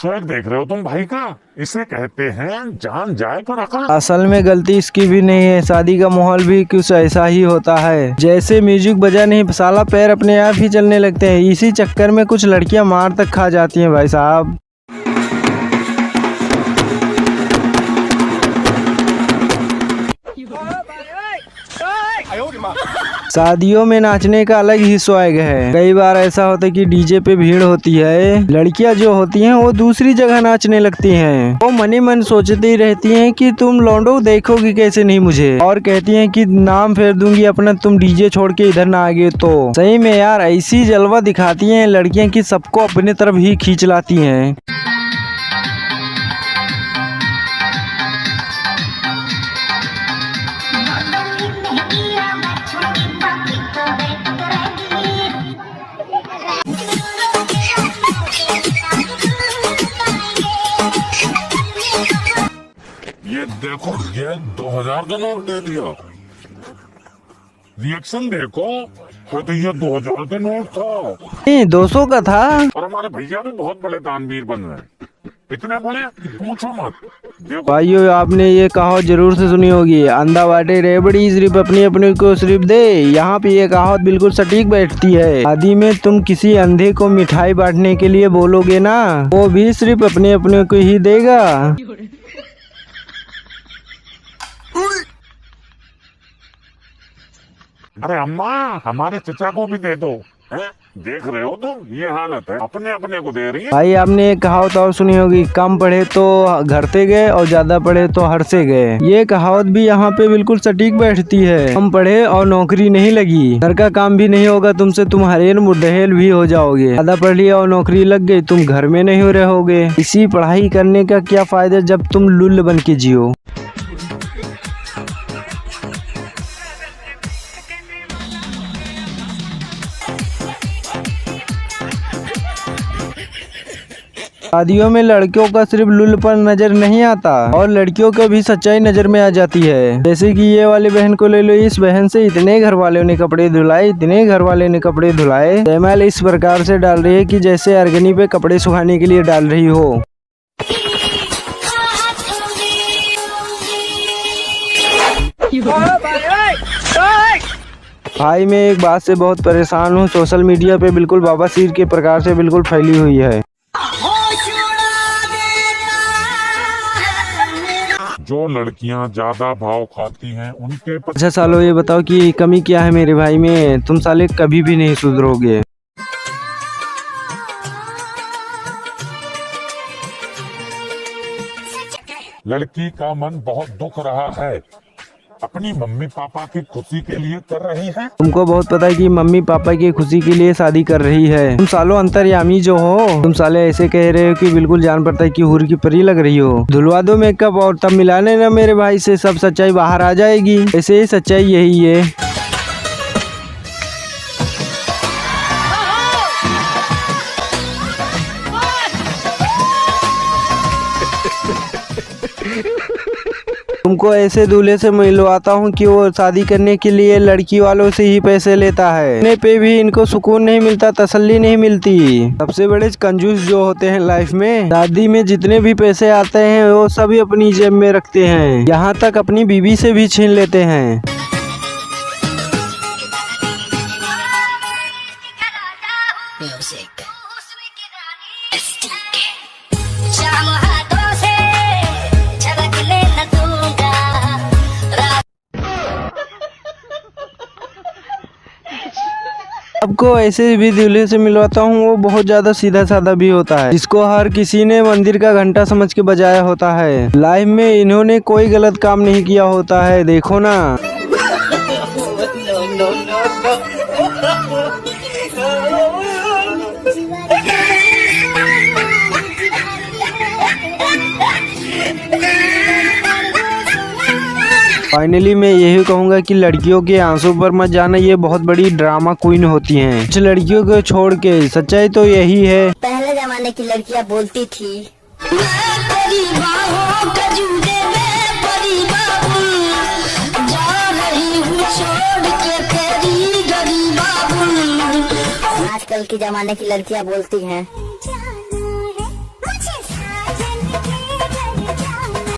Swag देख रहे हो तुम भाई का, इसे कहते हैं जान जाए पर अकल। असल में गलती इसकी भी नहीं है, शादी का माहौल भी कुछ ऐसा ही होता है। जैसे म्यूजिक बजा नहीं साला पैर अपने आप ही चलने लगते हैं। इसी चक्कर में कुछ लड़कियां मार तक खा जाती हैं भाई साहब। शादियों में नाचने का अलग ही स्वैग है। कई बार ऐसा होता है कि डीजे पे भीड़ होती है, लड़कियां जो होती हैं वो दूसरी जगह नाचने लगती हैं। वो मनी मन सोचती रहती हैं कि तुम लौंडो देखोगी कैसे नहीं मुझे, और कहती हैं कि नाम फेर दूंगी अपना तुम डीजे छोड़ के इधर ना आ गए तो। सही में यार ऐसी जलवा दिखाती हैं लड़कियां कि सबको अपने तरफ ही खींच लाती हैं। ये देखो, ये 2000 का नोट दे दिया। रिएक्शन देखो, हो तो ये 2000 का नोट था। नहीं 200 का था। और हमारे भैया भी बहुत बड़े दानवीर बन रहे हैं, इतने बड़े पूछो मत। देखो भाइयों आपने ये कहावत जरूर से सुनी होगी, अंधा बाटे रेबड़ी सिर्फ अपनी अपने को सिर्फ दे। यहाँ पे ये कहावत बिल्कुल सटीक बैठती है। शादी में तुम किसी अंधे को मिठाई बांटने के लिए बोलोगे ना, वो भी सिर्फ अपने अपने को ही देगा। अरे अम्मा हमारे चचा को भी दे दो। हैं? देख रहे हो तुम, ये हालत है, अपने अपने को दे रही है। भाई आपने एक कहावत और सुनी होगी, कम पढ़े तो घर से गए और ज्यादा पढ़े तो हर से गए। ये कहावत भी यहाँ पे बिल्कुल सटीक बैठती है। कम पढ़े और नौकरी नहीं लगी, घर का काम भी नहीं होगा तुमसे, तुम हरेल मुर्दहेल भी हो जाओगे। ज्यादा पढ़ लिया और नौकरी लग गई, तुम घर में नहीं रहोगे। इसी पढ़ाई करने का क्या फायदा जब तुम लुल्ल बन के जियो। शादियों में लड़कियों का सिर्फ लुल पर नजर नहीं आता और लड़कियों को भी सच्चाई नजर में आ जाती है। जैसे कि ये वाली बहन को ले लो, इस बहन से इतने घर वालों ने कपड़े धुलाए, इतने घर वाले ने कपड़े धुलाए। जयमाल इस प्रकार से डाल रही है कि जैसे अर्गनी पे कपड़े सुखाने के लिए डाल रही हो। भाई मैं एक बात से बहुत परेशान हूँ, सोशल मीडिया पे बिल्कुल बवासीर के प्रकार से बिल्कुल फैली हुई है। जो लड़कियां ज्यादा भाव खाती हैं उनके अच्छा सालो ये बताओ कि कमी क्या है मेरे भाई में, तुम साले कभी भी नहीं सुधरोगे। लड़की का मन बहुत दुख रहा है, अपनी मम्मी पापा की खुशी के लिए कर रही है। तुमको बहुत पता है कि मम्मी पापा की खुशी के लिए शादी कर रही है। तुम सालों अंतर्यामी जो हो, तुम साले ऐसे कह रहे हो कि बिल्कुल जान पड़ता है कि हूर की परी लग रही हो। धुलवा दो मेकअप और तब मिलाने ना मेरे भाई से, सब सच्चाई बाहर आ जाएगी। ऐसे ही सच्चाई यही है। तुमको ऐसे दूल्हे से मिलवाता हूँ कि वो शादी करने के लिए लड़की वालों से ही पैसे लेता है। इतने पे भी इनको सुकून नहीं मिलता, तसल्ली नहीं मिलती। सबसे बड़े कंजूस जो होते हैं लाइफ में, शादी में जितने भी पैसे आते हैं वो सभी अपनी जेब में रखते हैं, यहाँ तक अपनी बीवी से भी छीन लेते हैं। आपको ऐसे भी दूल्हे से मिलवाता हूँ, वो बहुत ज्यादा सीधा साधा भी होता है, जिसको हर किसी ने मंदिर का घंटा समझ के बजाया होता है। लाइफ में इन्होंने कोई गलत काम नहीं किया होता है, देखो ना। फाइनली मैं यही कहूँगा कि लड़कियों के आंसू पर मत जाना, ये बहुत बड़ी ड्रामा क्वीन होती हैं। कुछ लड़कियों को छोड़ के सच्चाई तो यही है। पहले जमाने की लड़कियां बोलती थी आजकल के जमाने की लड़कियां बोलती हैं